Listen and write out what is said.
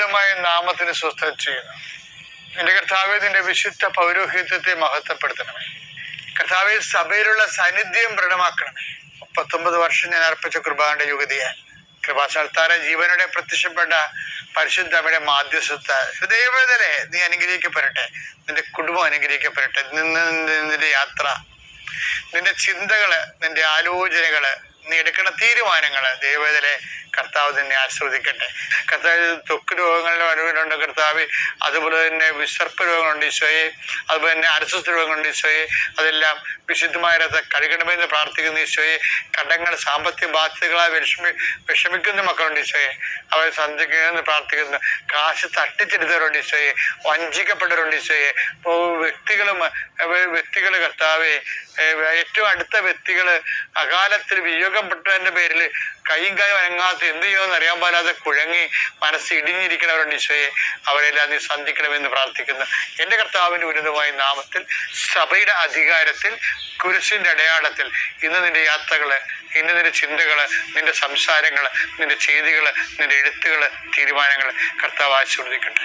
ഉന്നതമായ നാമത്തിന് സ്വസ്ഥത ചെയ്യുന്നു. നിന്റെ കർത്താവെ, നിന്റെ വിശുദ്ധ പൗരോഹിത്യത്തെ മഹത്വപ്പെടുത്തണമേ. കർത്താവെ, സഭയിലുള്ള സാന്നിധ്യം ദൃഢമാക്കണമേ. 39 വർഷം ഞാൻ അർപ്പിച്ച കൃപാന്റെ യുഗതിയാൽ കൃപാസ്ഥാന ജീവനോടെ പ്രത്യക്ഷപ്പെട്ട പരിശുദ്ധയുടെ മാധ്യസ്ഥ ദൈവത്തിലെ നീ അനുഗ്രഹിക്കപ്പെടട്ടെ. നിന്റെ കുടുംബം അനുഗ്രഹിക്കപ്പെടട്ടെ. നിന്റെ യാത്ര, നിന്റെ ചിന്തകള്, നിന്റെ ആലോചനകള്, നീ എടുക്കുന്ന തീരുമാനങ്ങള് ദൈവത്തിലെ കർത്താവ് നിന്നെ ആസ്വദിക്കട്ടെ. കർത്താവ്, ത്വക്ക് രോഗങ്ങളുടെ അനുഭവമുണ്ട് കർത്താവ്. അതുപോലെ തന്നെ വിസർപ്പ രോഗങ്ങളുണ്ട് ഈശോയെ. അതുപോലെ തന്നെ അരസ്വസ്ഥ രോഗങ്ങളുണ്ട് ഈശോയെ. അതെല്ലാം വിശുദ്ധമായ കഴുകണമെന്ന് പ്രാർത്ഥിക്കുന്ന ഈശോയെ. കടങ്ങൾ, സാമ്പത്തിക ബാധ്യതകളായി വിഷമിക്കുന്ന മക്കളുണ്ട് ഈശോയെ. അവരെ സന്ധിക്കണമെന്ന് പ്രാർത്ഥിക്കുന്നു. കാശ് തട്ടിച്ചെടുത്തവരുണ്ട് ഈശോയെ. വഞ്ചിക്കപ്പെട്ടവരുണ്ട് ഈശോയെ. വ്യക്തികൾ കർത്താവെ, ഏറ്റവും അടുത്ത വ്യക്തികൾ അകാലത്തിൽ വിയോഗപ്പെട്ടതിൻ്റെ പേരിൽ കൈയും കായും അനങ്ങാത്ത എന്ത് ചെയ്യുമെന്ന് അറിയാൻ പാടാതെ കുഴങ്ങി മനസ്സ് ഇടിഞ്ഞിരിക്കുന്നവരുണ്ട് ഈശോയെ. അവരെല്ലാം നീ സന്ധിക്കണമെന്ന് പ്രാർത്ഥിക്കുന്നു. എൻ്റെ കർത്താവിൻ്റെ ഉന്നതമായ നാമത്തിൽ, സഭയുടെ അധികാരത്തിൽ, കുരിശിൻ്റെ അടയാളത്തിൽ ഇന്ന് നിന്റെ യാത്രകള്, ഇന്ന് നിന്റെ ചിന്തകള്, നിന്റെ സംസാരങ്ങള്, നിന്റെ ചെയ്തികള്, നിന്റെ എഴുത്തുകള്, തീരുമാനങ്ങള് കർത്താവ് ആശീർവദിക്കട്ടെ.